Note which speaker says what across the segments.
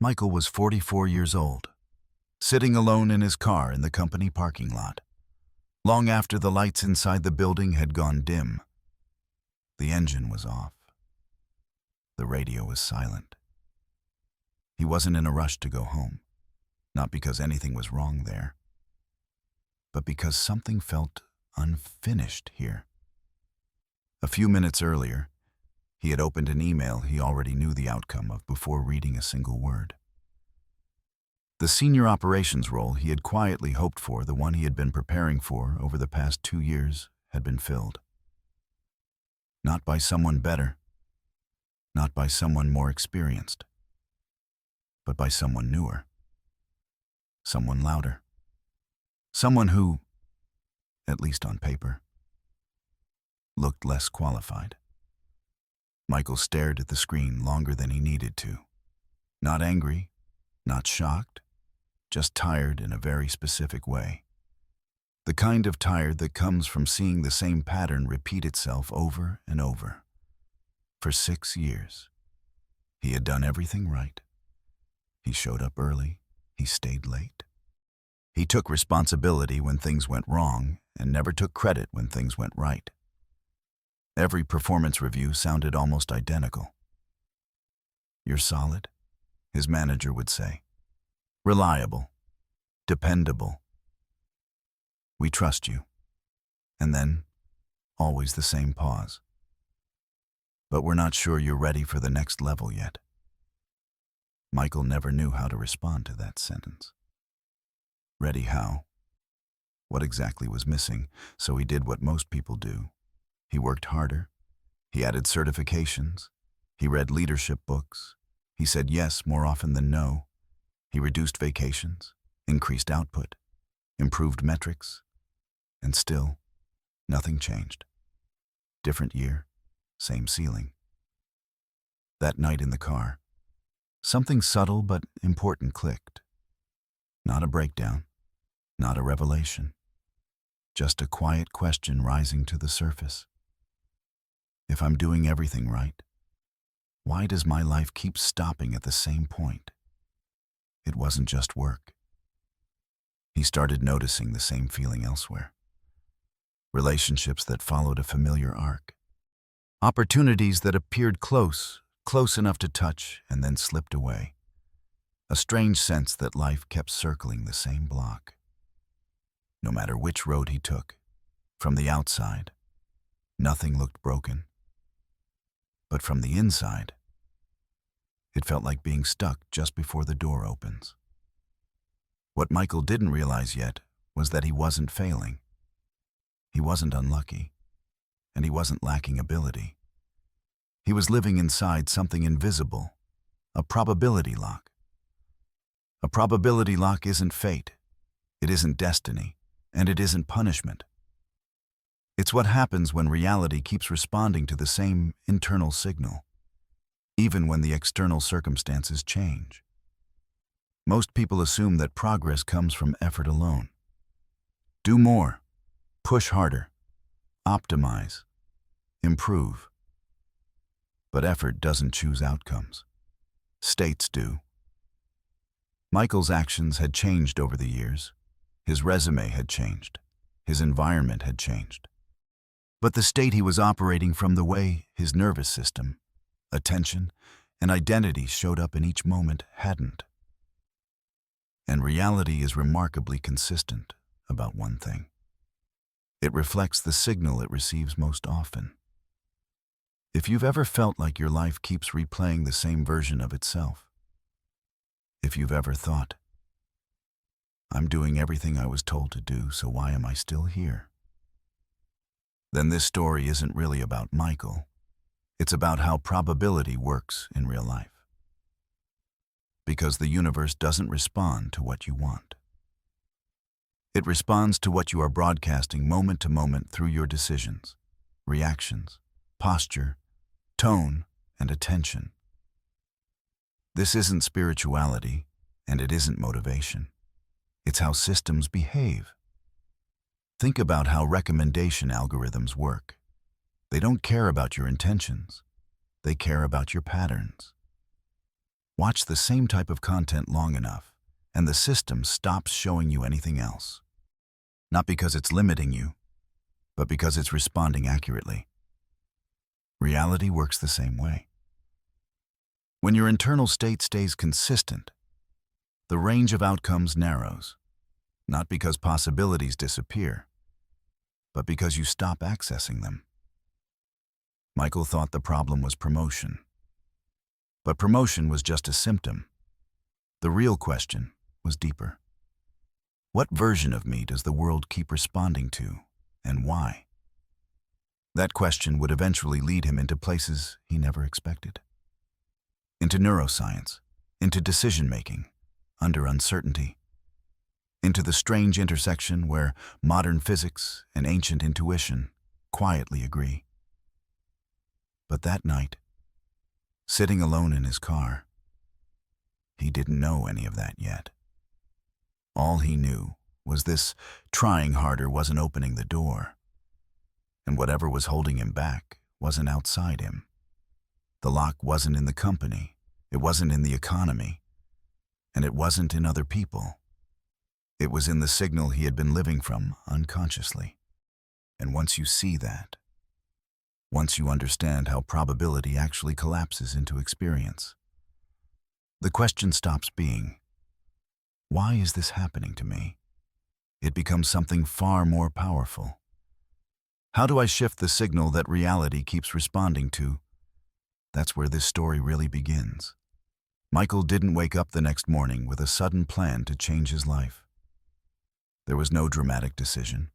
Speaker 1: Michael was 44 years old, sitting alone in his car in the company parking lot, long after the lights inside the building had gone dim. The engine was off. The radio was silent. He wasn't in a rush to go home, not because anything was wrong there, but because something felt unfinished here. A few minutes earlier, he had opened an email he already knew the outcome of before reading a single word. The senior operations role he had quietly hoped for, the one he had been preparing for over the past 2 years, had been filled. Not by someone better, not by someone more experienced, but by someone newer, someone louder, someone who, at least on paper, looked less qualified. Michael stared at the screen longer than he needed to. Not angry, not shocked, just tired in a very specific way. The kind of tired that comes from seeing the same pattern repeat itself over and over. For 6 years, he had done everything right. He showed up early, he stayed late. He took responsibility when things went wrong and never took credit when things went right. Every performance review sounded almost identical. "You're solid," his manager would say. "Reliable. Dependable. We trust you." And then, always the same pause. "But we're not sure you're ready for the next level yet." Michael never knew how to respond to that sentence. Ready how? What exactly was missing? So he did what most people do. He worked harder. He added certifications. He read leadership books. He said yes more often than no. He reduced vacations, increased output, improved metrics, and still, nothing changed. Different year, same ceiling. That night in the car, something subtle but important clicked. Not a breakdown, not a revelation, just a quiet question rising to the surface. If I'm doing everything right, why does my life keep stopping at the same point? It wasn't just work. He started noticing the same feeling elsewhere. Relationships that followed a familiar arc. Opportunities that appeared close enough to touch and then slipped away. A strange sense that life kept circling the same block. No matter which road he took, from the outside, nothing looked broken. But from the inside, it felt like being stuck just before the door opens. What Michael didn't realize yet was that he wasn't failing. He wasn't unlucky, and he wasn't lacking ability. He was living inside something invisible, a probability lock. A probability lock isn't fate, it isn't destiny, and it isn't punishment. It's what happens when reality keeps responding to the same internal signal, even when the external circumstances change. Most people assume that progress comes from effort alone. Do more, push harder, optimize, improve. But effort doesn't choose outcomes. States do. Michael's actions had changed over the years. His resume had changed. His environment had changed. But the state he was operating from, the way his nervous system, attention, and identity showed up in each moment, hadn't. And reality is remarkably consistent about one thing. It reflects the signal it receives most often. If you've ever felt like your life keeps replaying the same version of itself, if you've ever thought, "I'm doing everything I was told to do, so why am I still here?" then this story isn't really about Michael. It's about how probability works in real life. Because the universe doesn't respond to what you want. It responds to what you are broadcasting moment to moment through your decisions, reactions, posture, tone, and attention. This isn't spirituality, and it isn't motivation. It's how systems behave. Think about how recommendation algorithms work. They don't care about your intentions. They care about your patterns. Watch the same type of content long enough, and the system stops showing you anything else. Not because it's limiting you, but because it's responding accurately. Reality works the same way. When your internal state stays consistent, the range of outcomes narrows, not because possibilities disappear, but because you stop accessing them. Michael thought the problem was promotion. But promotion was just a symptom. The real question was deeper. What version of me does the world keep responding to, and why? That question would eventually lead him into places he never expected. Into neuroscience, into decision-making, under uncertainty, into the strange intersection where modern physics and ancient intuition quietly agree. But that night, sitting alone in his car, he didn't know any of that yet. All he knew was this trying harder wasn't opening the door, and whatever was holding him back wasn't outside him. The lock wasn't in the company, it wasn't in the economy, and it wasn't in other people. It was in the signal he had been living from unconsciously. And once you see that, once you understand how probability actually collapses into experience, the question stops being, why is this happening to me? It becomes something far more powerful. How do I shift the signal that reality keeps responding to? That's where this story really begins. Michael didn't wake up the next morning with a sudden plan to change his life. There was no dramatic decision,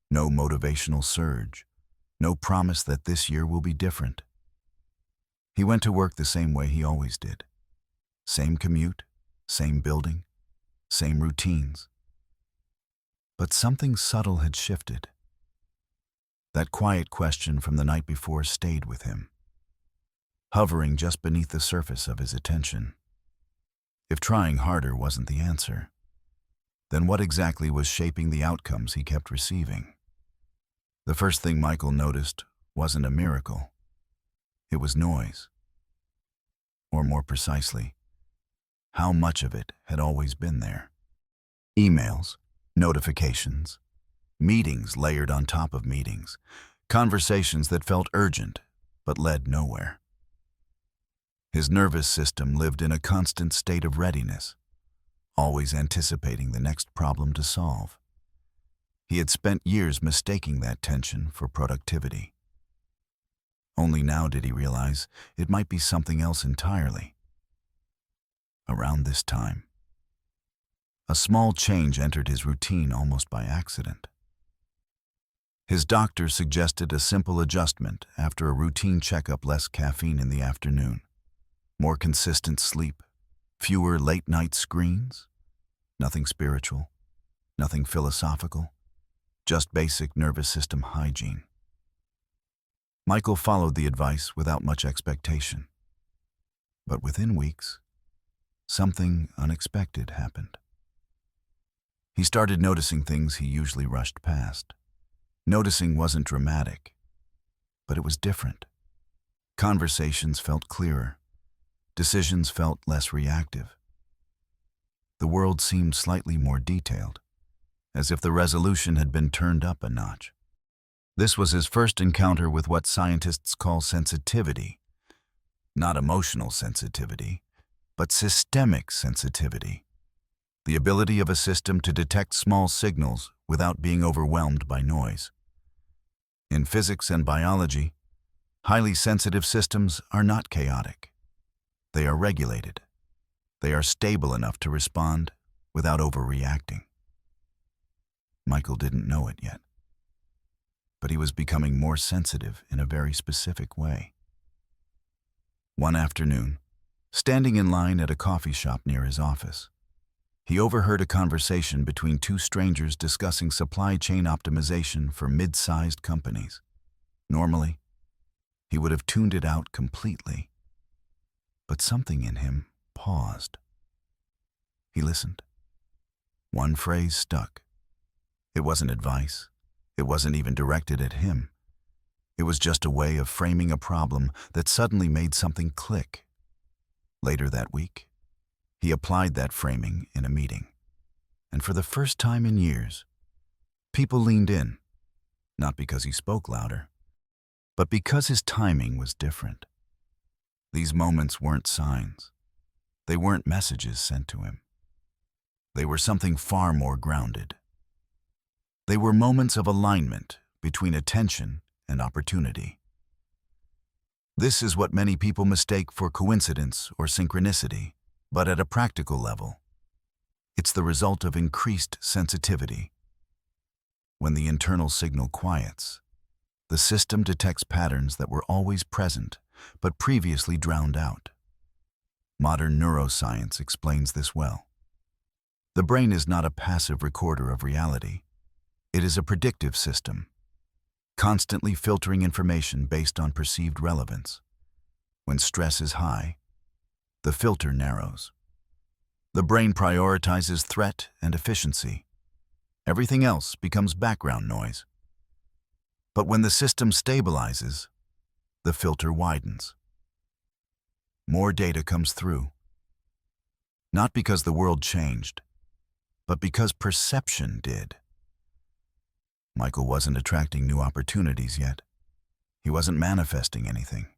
Speaker 1: no motivational surge, no promise that this year will be different. He went to work the same way he always did. Same commute, same building, same routines. But something subtle had shifted. That quiet question from the night before stayed with him, hovering just beneath the surface of his attention. If trying harder wasn't the answer, then what exactly was shaping the outcomes he kept receiving? The first thing Michael noticed wasn't a miracle. It was noise. Or more precisely, how much of it had always been there. Emails, notifications, meetings layered on top of meetings, conversations that felt urgent but led nowhere. His nervous system lived in a constant state of readiness, always anticipating the next problem to solve. He had spent years mistaking that tension for productivity. Only now did he realize it might be something else entirely. Around this time, a small change entered his routine almost by accident. His doctor suggested a simple adjustment after a routine checkup: less caffeine in the afternoon, more consistent sleep, fewer late-night screens. Nothing spiritual, nothing philosophical, just basic nervous system hygiene. Michael followed the advice without much expectation. But within weeks, something unexpected happened. He started noticing things he usually rushed past. Noticing wasn't dramatic, but it was different. Conversations felt clearer. Decisions felt less reactive. The world seemed slightly more detailed, as if the resolution had been turned up a notch. This was his first encounter with what scientists call sensitivity. Not emotional sensitivity, but systemic sensitivity. The ability of a system to detect small signals without being overwhelmed by noise. In physics and biology, highly sensitive systems are not chaotic. They are regulated. They are stable enough to respond without overreacting. Michael didn't know it yet, but he was becoming more sensitive in a very specific way. One afternoon, standing in line at a coffee shop near his office, he overheard a conversation between two strangers discussing supply chain optimization for mid-sized companies. Normally, he would have tuned it out completely, but something in him paused. He listened. One phrase stuck. It wasn't advice. It wasn't even directed at him. It was just a way of framing a problem that suddenly made something click. Later that week, He applied that framing in a meeting. And for the first time in years, people leaned in, not because he spoke louder, but because his timing was different. These moments weren't signs. They weren't messages sent to him. They were something far more grounded. They were moments of alignment between attention and opportunity. This is what many people mistake for coincidence or synchronicity, but at a practical level, it's the result of increased sensitivity. When the internal signal quiets, the system detects patterns that were always present but previously drowned out. Modern neuroscience explains this well. The brain is not a passive recorder of reality. It is a predictive system, constantly filtering information based on perceived relevance. When stress is high, the filter narrows. The brain prioritizes threat and efficiency. Everything else becomes background noise. But when the system stabilizes, the filter widens. More data comes through. Not because the world changed, but because perception did. Michael wasn't attracting new opportunities yet. He wasn't manifesting anything.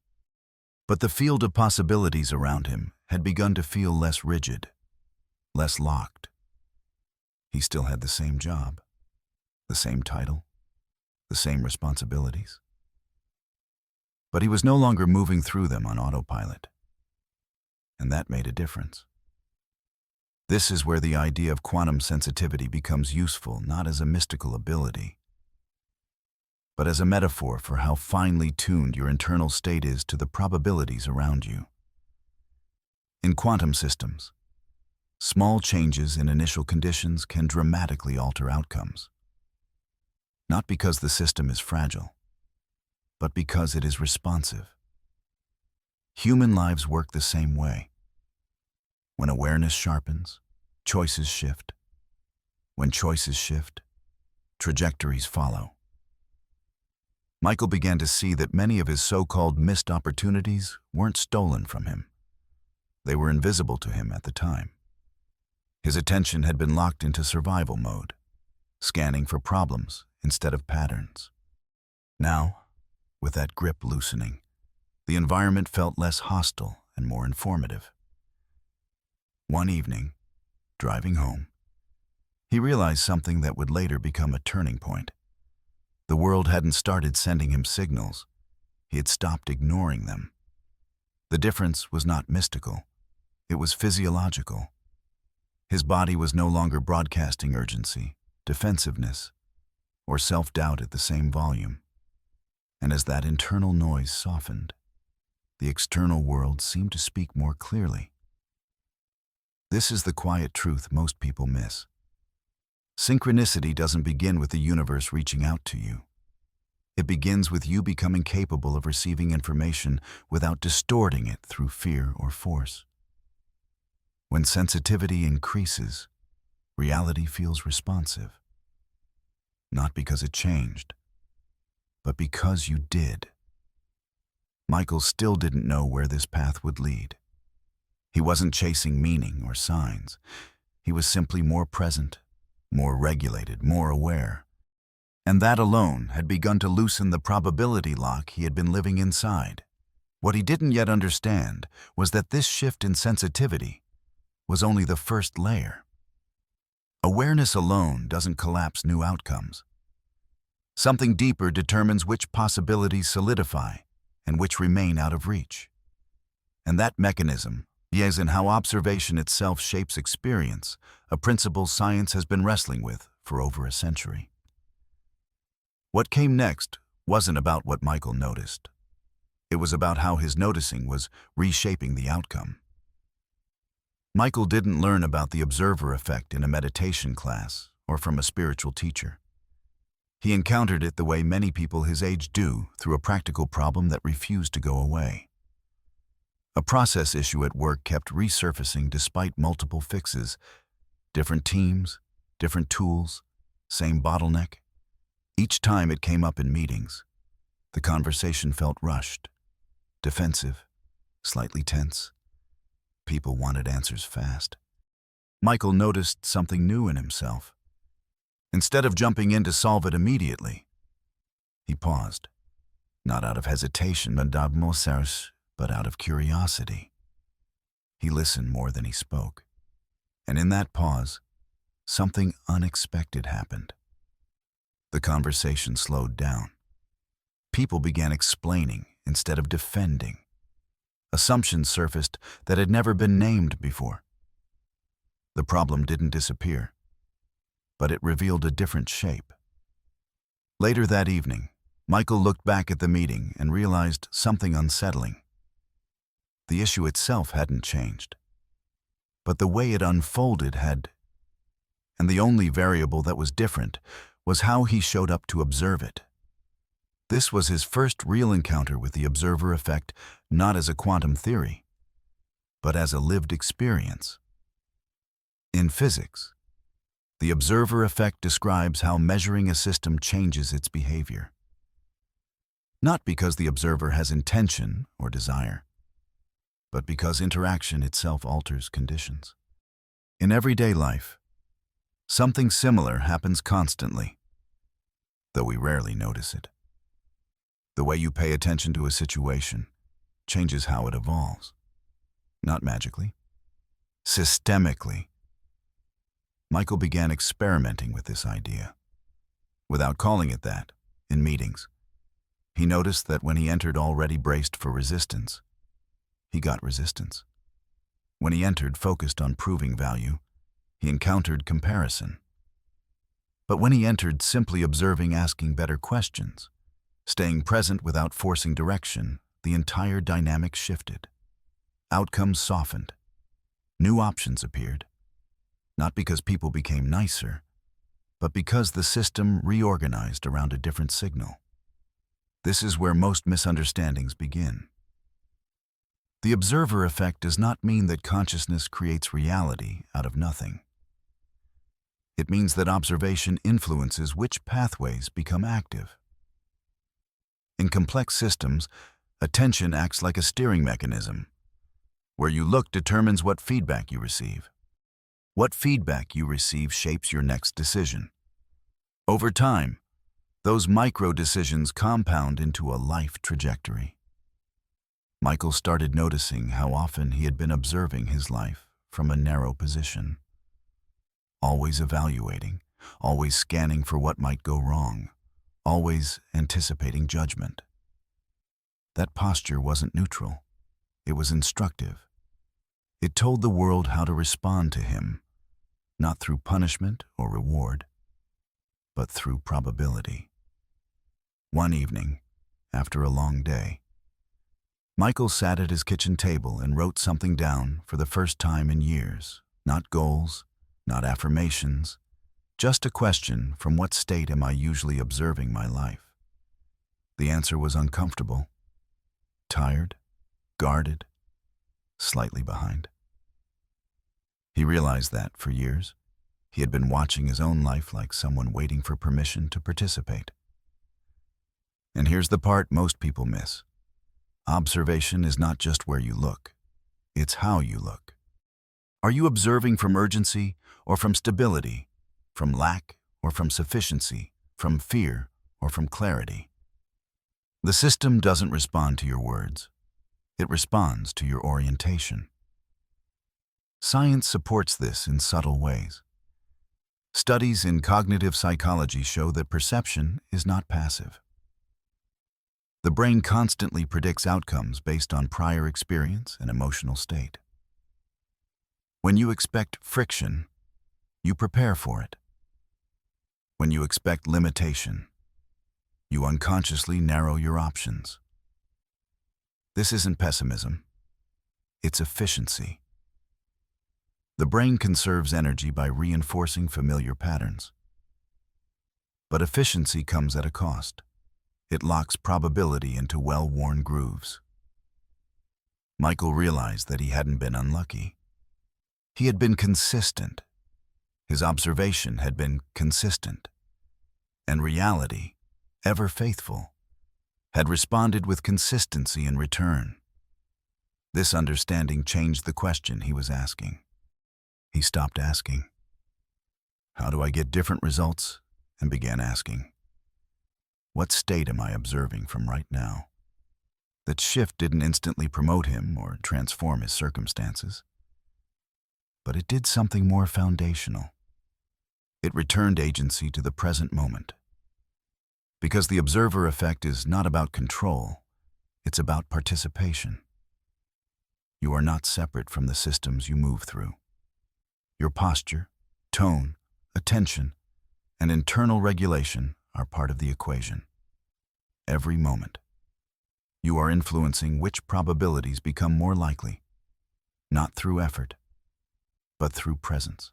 Speaker 1: But the field of possibilities around him had begun to feel less rigid, less locked. He still had the same job, the same title, the same responsibilities. But he was no longer moving through them on autopilot. And that made a difference. This is where the idea of quantum sensitivity becomes useful, not as a mystical ability, but as a metaphor for how finely tuned your internal state is to the probabilities around you. In quantum systems, small changes in initial conditions can dramatically alter outcomes. Not because the system is fragile, but because it is responsive. Human lives work the same way. When awareness sharpens, choices shift. When choices shift, trajectories follow. Michael began to see that many of his so-called missed opportunities weren't stolen from him. They were invisible to him at the time. His attention had been locked into survival mode, scanning for problems instead of patterns. Now, with that grip loosening, the environment felt less hostile and more informative. One evening, driving home, he realized something that would later become a turning point. The world hadn't started sending him signals. He had stopped ignoring them. The difference was not mystical. It was physiological. His body was no longer broadcasting urgency, defensiveness, or self-doubt at the same volume. And as that internal noise softened, the external world seemed to speak more clearly. This is the quiet truth most people miss. Synchronicity doesn't begin with the universe reaching out to you. It begins with you becoming capable of receiving information without distorting it through fear or force. When sensitivity increases, reality feels responsive. Not because it changed, but because you did. Michael still didn't know where this path would lead. He wasn't chasing meaning or signs. He was simply more present, more regulated, more aware. And that alone had begun to loosen the probability lock he had been living inside. What he didn't yet understand was that this shift in sensitivity was only the first layer. Awareness alone doesn't collapse new outcomes. Something deeper determines which possibilities solidify and which remain out of reach. And that mechanism lies in how observation itself shapes experience, a principle science has been wrestling with for over a century. What came next wasn't about what Michael noticed. It was about how his noticing was reshaping the outcome. Michael didn't learn about the observer effect in a meditation class or from a spiritual teacher. He encountered it the way many people his age do, through a practical problem that refused to go away. A process issue at work kept resurfacing despite multiple fixes. Different teams, different tools, same bottleneck. Each time it came up in meetings, the conversation felt rushed, defensive, slightly tense. People wanted answers fast. Michael noticed something new in himself. Instead of jumping in to solve it immediately, he paused, not out of hesitation, but out of curiosity. He listened more than he spoke, and in that pause, something unexpected happened. The conversation slowed down. People began explaining instead of defending. Assumptions surfaced that had never been named before. The problem didn't disappear, but it revealed a different shape. Later that evening, Michael looked back at the meeting and realized something unsettling. The issue itself hadn't changed, but the way it unfolded had, and the only variable that was different was how he showed up to observe it. This was his first real encounter with the observer effect, not as a quantum theory, but as a lived experience. In physics, the observer effect describes how measuring a system changes its behavior. Not because the observer has intention or desire, but because interaction itself alters conditions. In everyday life, something similar happens constantly, though we rarely notice it. The way you pay attention to a situation changes how it evolves. Not magically, systemically. Michael began experimenting with this idea. Without calling it that, in meetings, he noticed that when he entered already braced for resistance, he got resistance. When he entered focused on proving value, he encountered comparison. But when he entered simply observing, asking better questions, staying present without forcing direction, the entire dynamic shifted. Outcomes softened. New options appeared. Not because people became nicer, but because the system reorganized around a different signal. This is where most misunderstandings begin. The observer effect does not mean that consciousness creates reality out of nothing. It means that observation influences which pathways become active. In complex systems, attention acts like a steering mechanism. Where you look determines what feedback you receive. What feedback you receive shapes your next decision. Over time, those micro-decisions compound into a life trajectory. Michael started noticing how often he had been observing his life from a narrow position. Always evaluating, always scanning for what might go wrong, always anticipating judgment. That posture wasn't neutral. It was instructive. It told the world how to respond to him, not through punishment or reward, but through probability. One evening, after a long day, Michael sat at his kitchen table and wrote something down for the first time in years. Not goals, not affirmations, just a question: from what state am I usually observing my life? The answer was uncomfortable, tired, guarded, slightly behind. He realized that, for years, he had been watching his own life like someone waiting for permission to participate. And here's the part most people miss. Observation is not just where you look, it's how you look. Are you observing from urgency or from stability, from lack or from sufficiency, from fear or from clarity? The system doesn't respond to your words. It responds to your orientation. Science supports this in subtle ways. Studies in cognitive psychology show that perception is not passive. The brain constantly predicts outcomes based on prior experience and emotional state. When you expect friction, you prepare for it. When you expect limitation, you unconsciously narrow your options. This isn't pessimism, it's efficiency. The brain conserves energy by reinforcing familiar patterns. But efficiency comes at a cost. It locks probability into well-worn grooves. Michael realized that he hadn't been unlucky. He had been consistent. His observation had been consistent. And reality, ever faithful, had responded with consistency in return. This understanding changed the question he was asking. He stopped asking, "How do I get different results?" and began asking, "What state am I observing from right now?" That shift didn't instantly promote him or transform his circumstances, but it did something more foundational. It returned agency to the present moment. Because the observer effect is not about control, it's about participation. You are not separate from the systems you move through. Your posture, tone, attention, and internal regulation are part of the equation. Every moment, you are influencing which probabilities become more likely, not through effort, but through presence.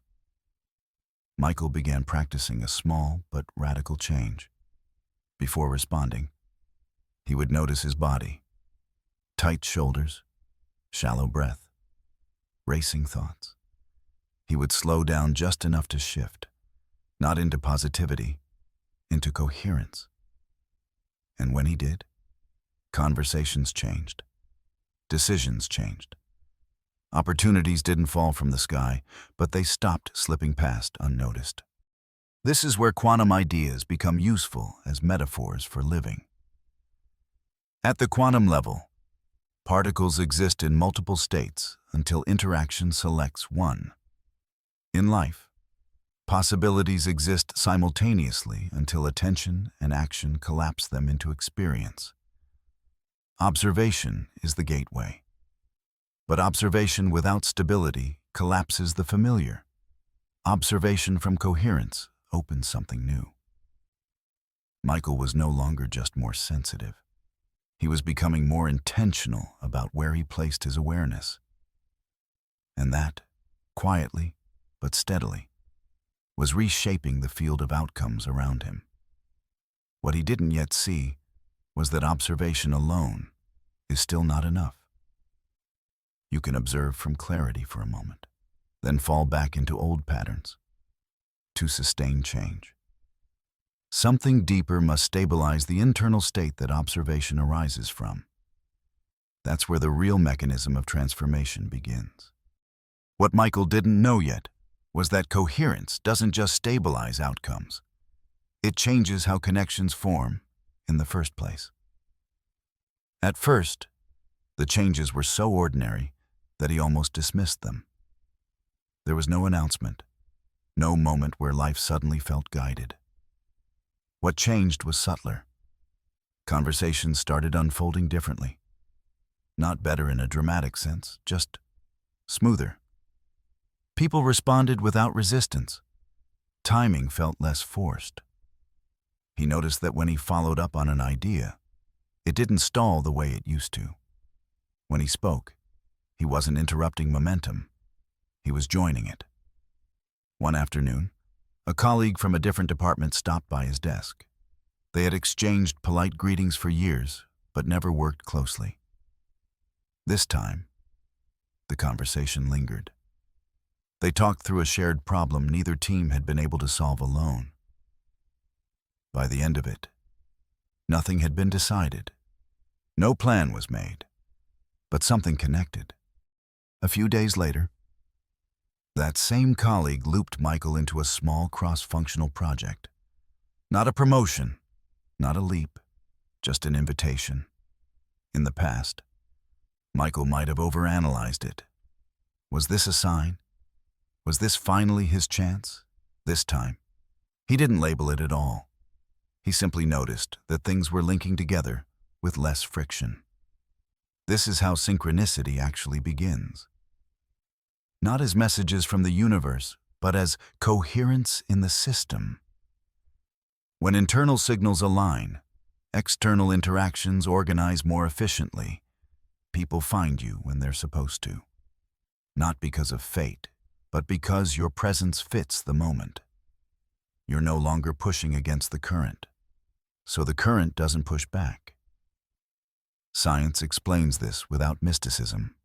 Speaker 1: Michael began practicing a small but radical change. Before responding, he would notice his body, tight shoulders, shallow breath, racing thoughts. He would slow down just enough to shift, not into positivity, into coherence. And when he did, conversations changed, decisions changed. Opportunities didn't fall from the sky, but they stopped slipping past unnoticed. This is where quantum ideas become useful as metaphors for living. At the quantum level, particles exist in multiple states until interaction selects one. In life, possibilities exist simultaneously until attention and action collapse them into experience. Observation is the gateway. But observation without stability collapses the familiar. Observation from coherence opens something new. Michael was no longer just more sensitive. He was becoming more intentional about where he placed his awareness. And that, quietly but steadily, was reshaping the field of outcomes around him. What he didn't yet see was that observation alone is still not enough. You can observe from clarity for a moment, then fall back into old patterns to sustain change. Something deeper must stabilize the internal state that observation arises from. That's where the real mechanism of transformation begins. What Michael didn't know yet was that coherence doesn't just stabilize outcomes. It changes how connections form in the first place. At first, the changes were so ordinary that he almost dismissed them. There was no announcement, no moment where life suddenly felt guided. What changed was subtler. Conversations started unfolding differently. Not better in a dramatic sense, just smoother. People responded without resistance. Timing felt less forced. He noticed that when he followed up on an idea, it didn't stall the way it used to. When he spoke, he wasn't interrupting momentum. He was joining it. One afternoon, a colleague from a different department stopped by his desk. They had exchanged polite greetings for years, but never worked closely. This time, the conversation lingered. They talked through a shared problem neither team had been able to solve alone. By the end of it, nothing had been decided. No plan was made, but something connected. A few days later, that same colleague looped Michael into a small cross-functional project. Not a promotion, not a leap, just an invitation. In the past, Michael might have overanalyzed it. Was this a sign? Was this finally his chance? This time, he didn't label it at all. He simply noticed that things were linking together with less friction. This is how synchronicity actually begins. Not as messages from the universe, but as coherence in the system. When internal signals align, external interactions organize more efficiently. People find you when they're supposed to. Not because of fate, but because your presence fits the moment. You're no longer pushing against the current, so the current doesn't push back. Science explains this without mysticism.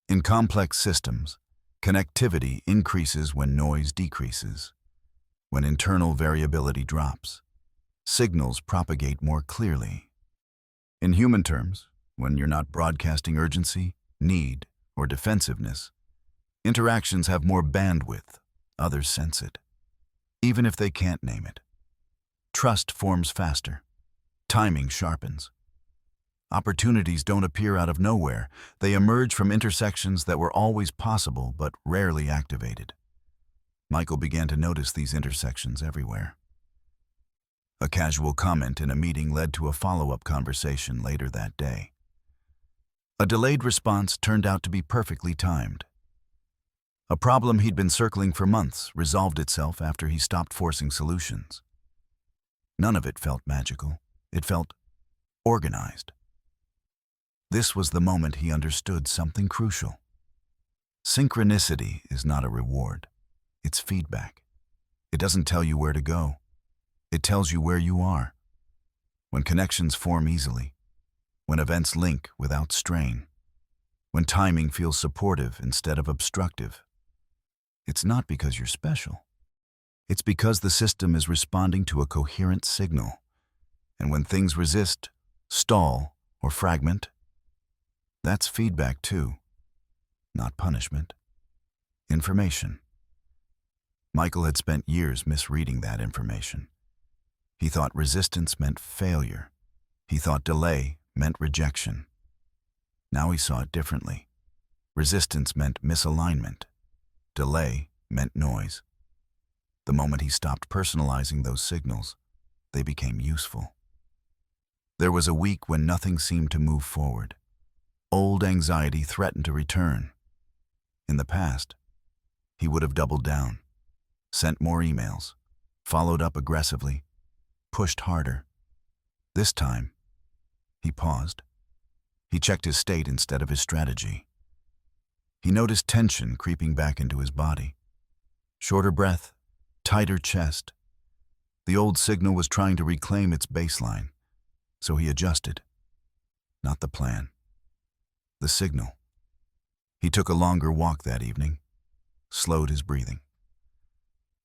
Speaker 1: In complex systems, connectivity increases when noise decreases. When internal variability drops, signals propagate more clearly. In human terms, when you're not broadcasting urgency, need, or defensiveness, interactions have more bandwidth. Others sense it, even if they can't name it. Trust forms faster. Timing sharpens. Opportunities don't appear out of nowhere. They emerge from intersections that were always possible but rarely activated. Michael began to notice these intersections everywhere. A casual comment in a meeting led to a follow-up conversation later that day. A delayed response turned out to be perfectly timed. A problem he'd been circling for months resolved itself after he stopped forcing solutions. None of it felt magical. It felt organized. This was the moment he understood something crucial. Synchronicity is not a reward. It's feedback. It doesn't tell you where to go. It tells you where you are. When connections form easily, when events link without strain, when timing feels supportive instead of obstructive, it's not because you're special. It's because the system is responding to a coherent signal. And when things resist, stall, or fragment, that's feedback too, not punishment. Information. Michael had spent years misreading that information. He thought resistance meant failure. He thought delay meant rejection. Now he saw it differently. Resistance meant misalignment. Delay meant noise. The moment he stopped personalizing those signals, they became useful. There was a week when nothing seemed to move forward. Old anxiety threatened to return. In the past, he would have doubled down, sent more emails, followed up aggressively, pushed harder. This time, he paused. He checked his state instead of his strategy. He noticed tension creeping back into his body. Shorter breath, tighter chest. The old signal was trying to reclaim its baseline, so he adjusted. Not the plan. The signal. He took a longer walk that evening, slowed his breathing,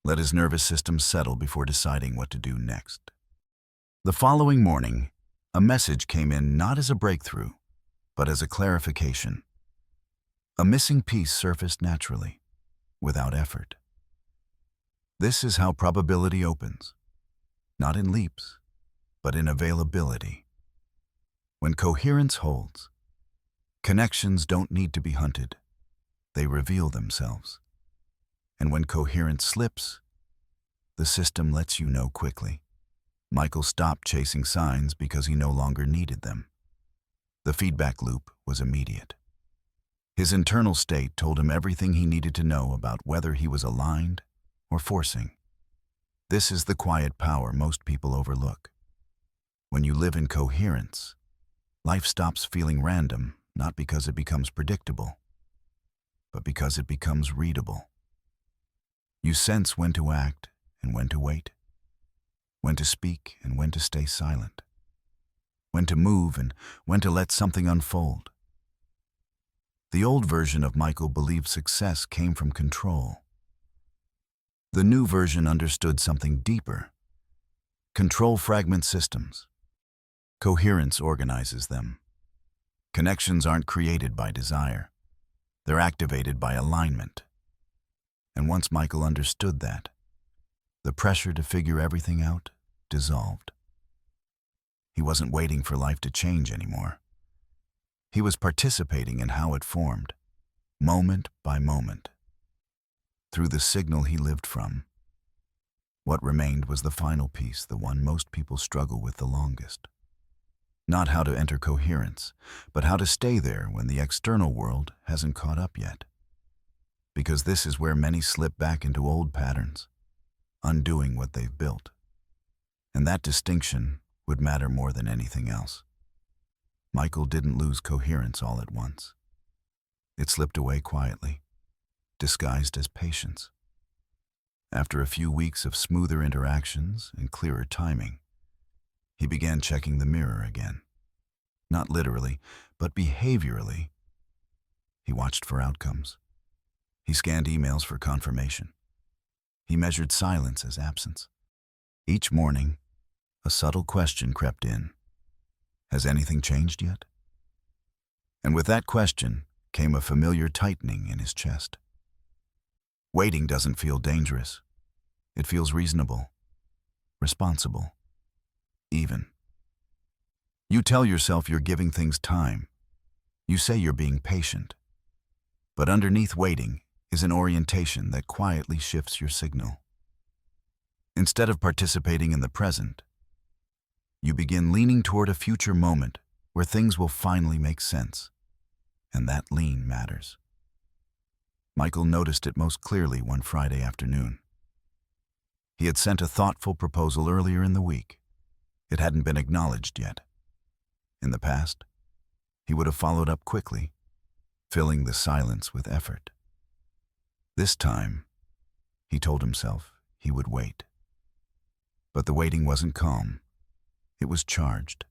Speaker 1: let his nervous system settle before deciding what to do next. The following morning, a message came in not as a breakthrough, but as a clarification. A missing piece surfaced naturally, without effort. This is how probability opens, not in leaps, but in availability. When coherence holds, connections don't need to be hunted. They reveal themselves. And when coherence slips, the system lets you know quickly. Michael stopped chasing signs because he no longer needed them. The feedback loop was immediate. His internal state told him everything he needed to know about whether he was aligned or forcing. This is the quiet power most people overlook. When you live in coherence, life stops feeling random, not because it becomes predictable, but because it becomes readable. You sense when to act and when to wait, when to speak and when to stay silent, when to move and when to let something unfold. The old version of Michael believed success came from control. The new version understood something deeper. Control fragments systems. Coherence organizes them. Connections aren't created by desire. They're activated by alignment. And once Michael understood that, the pressure to figure everything out dissolved. He wasn't waiting for life to change anymore. He was participating in how it formed, moment by moment. Through the signal he lived from. What remained was the final piece, the one most people struggle with the longest. Not how to enter coherence, but how to stay there when the external world hasn't caught up yet. Because this is where many slip back into old patterns, undoing what they've built. And that distinction would matter more than anything else. Michael didn't lose coherence all at once. It slipped away quietly, disguised as patience. After a few weeks of smoother interactions and clearer timing, he began checking the mirror again. Not literally, but behaviorally. He watched for outcomes. He scanned emails for confirmation. He measured silence as absence. Each morning, a subtle question crept in. Has anything changed yet? And with that question came a familiar tightening in his chest. Waiting doesn't feel dangerous. It feels reasonable, responsible, even. You tell yourself you're giving things time. You say you're being patient. But underneath waiting is an orientation that quietly shifts your signal. Instead of participating in the present, you begin leaning toward a future moment where things will finally make sense. And that lean matters. Michael noticed it most clearly one Friday afternoon. He had sent a thoughtful proposal earlier in the week. It hadn't been acknowledged yet. In the past, he would have followed up quickly, filling the silence with effort. This time, he told himself he would wait. But the waiting wasn't calm. It was charged.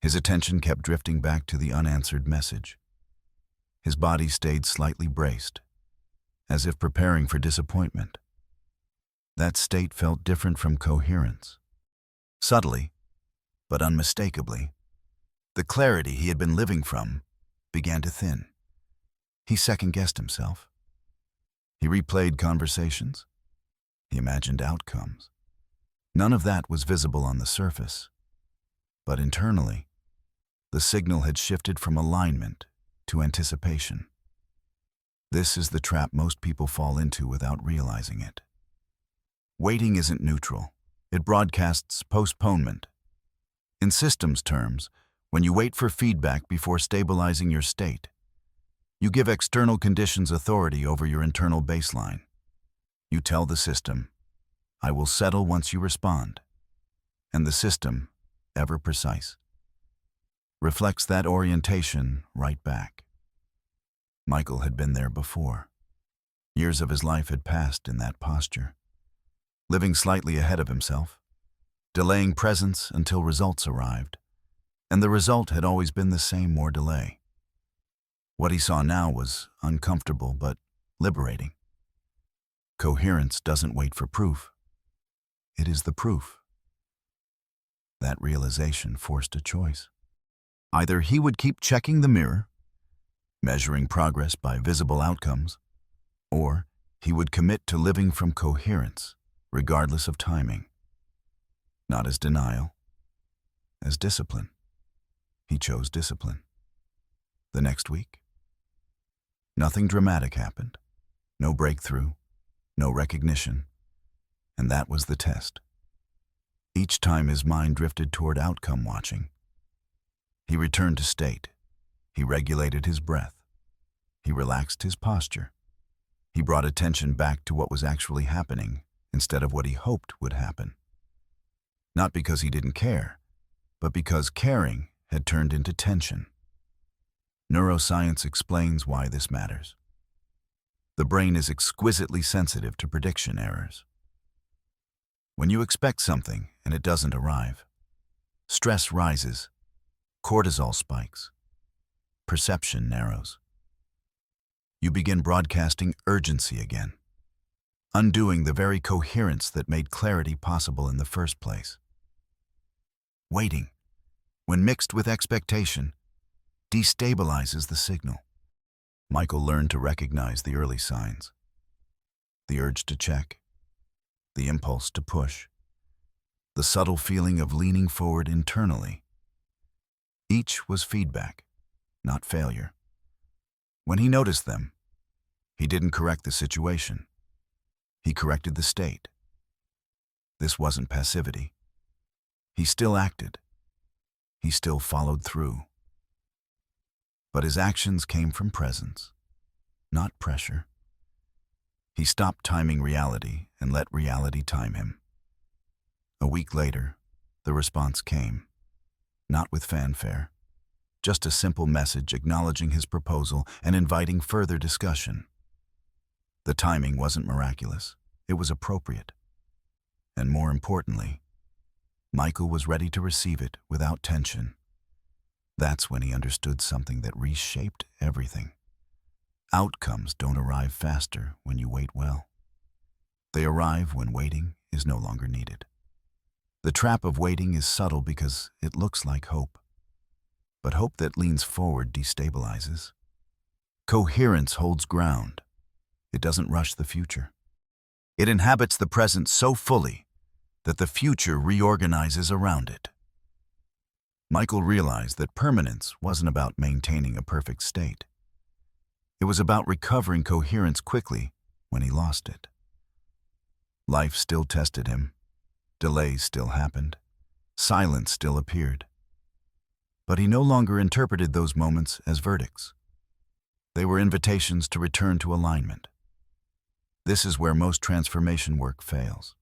Speaker 1: His attention kept drifting back to the unanswered message. His body stayed slightly braced, as if preparing for disappointment. That state felt different from coherence. Subtly, but unmistakably, the clarity he had been living from began to thin. He second-guessed himself. He replayed conversations. He imagined outcomes. None of that was visible on the surface. But internally, the signal had shifted from alignment to anticipation. This is the trap most people fall into without realizing it. Waiting isn't neutral. It broadcasts postponement. In systems terms, when you wait for feedback before stabilizing your state, you give external conditions authority over your internal baseline. You tell the system, "I will settle once you respond." And the system, ever precise, reflects that orientation right back. Michael had been there before. Years of his life had passed in that posture, living slightly ahead of himself, delaying presence until results arrived, and the result had always been the same, more delay. What he saw now was uncomfortable but liberating. Coherence doesn't wait for proof. It is the proof. That realization forced a choice. Either he would keep checking the mirror, measuring progress by visible outcomes, or he would commit to living from coherence, regardless of timing. Not as denial, as discipline. He chose discipline. The next week, nothing dramatic happened. No breakthrough, no recognition, and that was the test. Each time his mind drifted toward outcome watching, he returned to state. He regulated his breath. He relaxed his posture. He brought attention back to what was actually happening instead of what he hoped would happen. Not because he didn't care, but because caring had turned into tension. Neuroscience explains why this matters. The brain is exquisitely sensitive to prediction errors. When you expect something and it doesn't arrive, stress rises, cortisol spikes, perception narrows. You begin broadcasting urgency again, undoing the very coherence that made clarity possible in the first place. Waiting, when mixed with expectation, destabilizes the signal. Michael learned to recognize the early signs. The urge to check, the impulse to push, the subtle feeling of leaning forward internally. Each was feedback, not failure. When he noticed them, he didn't correct the situation. He corrected the state. This wasn't passivity. He still acted. He still followed through. But his actions came from presence, not pressure. He stopped timing reality and let reality time him. A week later, the response came, not with fanfare, just a simple message acknowledging his proposal and inviting further discussion. The timing wasn't miraculous, it was appropriate. And more importantly, Michael was ready to receive it without tension. That's when he understood something that reshaped everything. Outcomes don't arrive faster when you wait well. They arrive when waiting is no longer needed. The trap of waiting is subtle because it looks like hope. But hope that leans forward destabilizes. Coherence holds ground. It doesn't rush the future. It inhabits the present so fully that the future reorganizes around it. Michael realized that permanence wasn't about maintaining a perfect state. It was about recovering coherence quickly when he lost it. Life still tested him. Delays still happened. Silence still appeared. But he no longer interpreted those moments as verdicts. They were invitations to return to alignment. This is where most transformation work fails.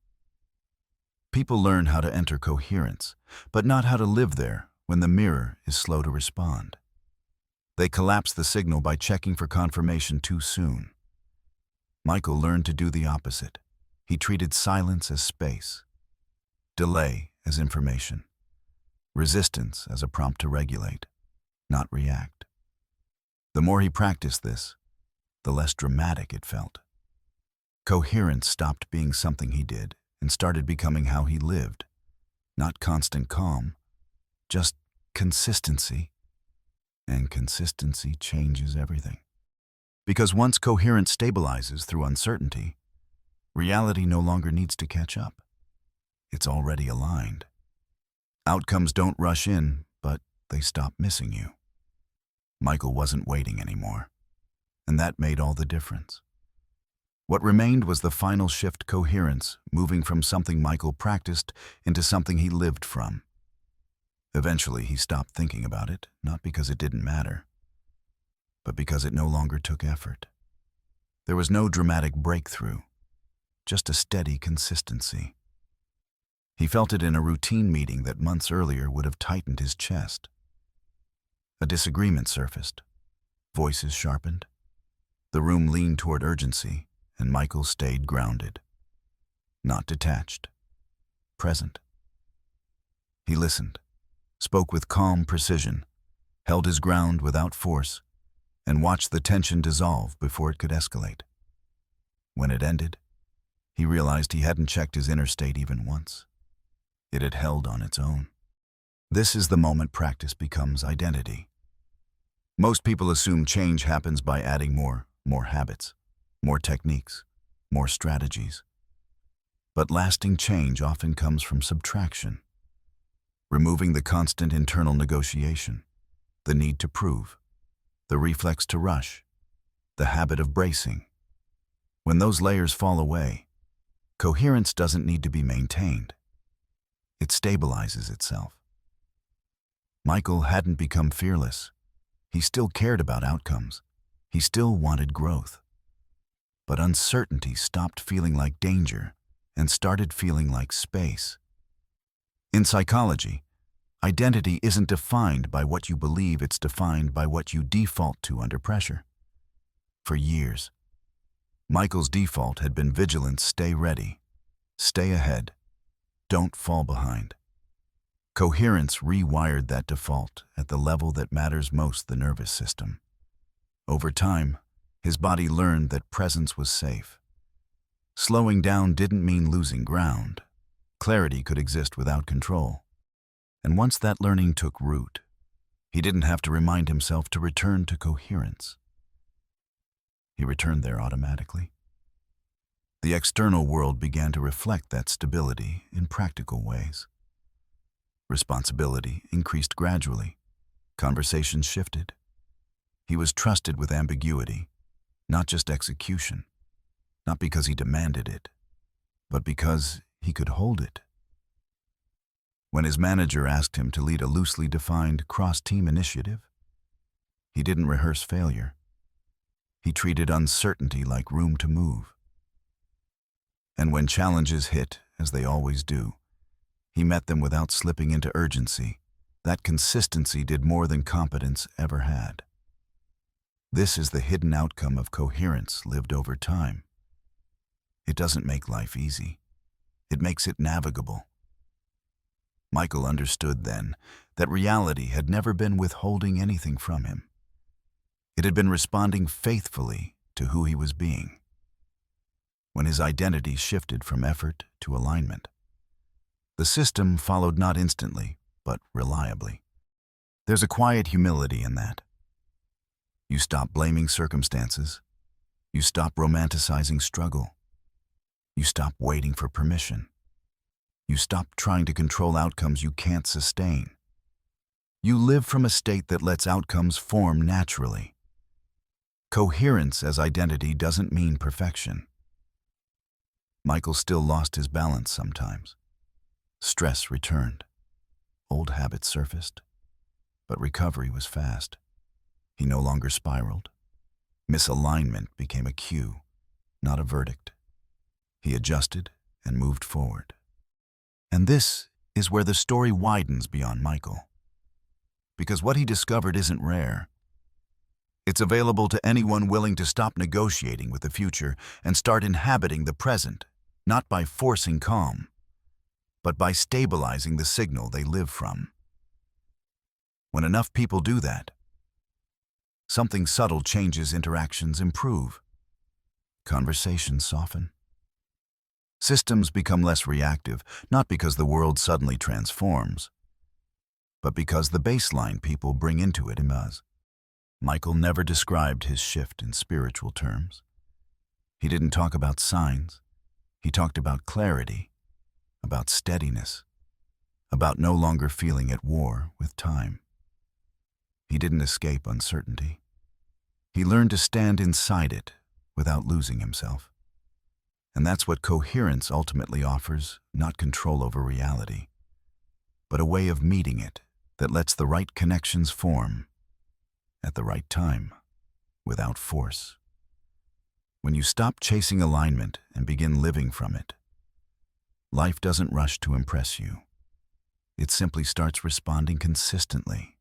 Speaker 1: People learn how to enter coherence, but not how to live there when the mirror is slow to respond. They collapse the signal by checking for confirmation too soon. Michael learned to do the opposite. He treated silence as space, delay as information, resistance as a prompt to regulate, not react. The more he practiced this, the less dramatic it felt. Coherence stopped being something he did and started becoming how he lived. Not constant calm, just consistency. And consistency changes everything. Because once coherence stabilizes through uncertainty, reality no longer needs to catch up. It's already aligned. Outcomes don't rush in, but they stop missing you. Michael wasn't waiting anymore, and that made all the difference. What remained was the final shift: coherence, moving from something Michael practiced into something he lived from. Eventually, he stopped thinking about it, not because it didn't matter, but because it no longer took effort. There was no dramatic breakthrough, just a steady consistency. He felt it in a routine meeting that months earlier would have tightened his chest. A disagreement surfaced. Voices sharpened. The room leaned toward urgency, and Michael stayed grounded. Not detached. Present. He listened, spoke with calm precision, held his ground without force, and watched the tension dissolve before it could escalate. When it ended, he realized he hadn't checked his inner state even once. It had held on its own. This is the moment practice becomes identity. Most people assume change happens by adding more habits, more techniques, more strategies. But lasting change often comes from subtraction, removing the constant internal negotiation, the need to prove, the reflex to rush, the habit of bracing. When those layers fall away, coherence doesn't need to be maintained. It stabilizes itself. Michael hadn't become fearless. He still cared about outcomes. He still wanted growth. But uncertainty stopped feeling like danger and started feeling like space. In psychology, identity isn't defined by what you believe, it's defined by what you default to under pressure. For years, Michael's default had been vigilance: stay ready, stay ahead, don't fall behind. Coherence rewired that default at the level that matters most, the nervous system. Over time, his body learned that presence was safe. Slowing down didn't mean losing ground. Clarity could exist without control. And once that learning took root, he didn't have to remind himself to return to coherence. He returned there automatically. The external world began to reflect that stability in practical ways. Responsibility increased gradually. Conversations shifted. He was trusted with ambiguity, not just execution, not because he demanded it, but because he could hold it. When his manager asked him to lead a loosely defined cross-team initiative, he didn't rehearse failure. He treated uncertainty like room to move. And when challenges hit, as they always do, he met them without slipping into urgency. That consistency did more than competence ever had. This is the hidden outcome of coherence lived over time. It doesn't make life easy. It makes it navigable. Michael understood then that reality had never been withholding anything from him. It had been responding faithfully to who he was being. When his identity shifted from effort to alignment, the system followed not instantly, but reliably. There's a quiet humility in that. You stop blaming circumstances. You stop romanticizing struggle. You stop waiting for permission. You stop trying to control outcomes you can't sustain. You live from a state that lets outcomes form naturally. Coherence as identity doesn't mean perfection. Michael still lost his balance sometimes. Stress returned. Old habits surfaced. But recovery was fast. He no longer spiraled. Misalignment became a cue, not a verdict. He adjusted and moved forward. And this is where the story widens beyond Michael. Because what he discovered isn't rare. It's available to anyone willing to stop negotiating with the future and start inhabiting the present, not by forcing calm, but by stabilizing the signal they live from. When enough people do that, something subtle changes, interactions improve. Conversations soften. Systems become less reactive, not because the world suddenly transforms, but because the baseline people bring into it does. Michael never described his shift in spiritual terms. He didn't talk about signs. He talked about clarity, about steadiness, about no longer feeling at war with time. He didn't escape uncertainty. He learned to stand inside it without losing himself. And that's what coherence ultimately offers, not control over reality, but a way of meeting it that lets the right connections form at the right time, without force. When you stop chasing alignment and begin living from it, life doesn't rush to impress you. It simply starts responding consistently.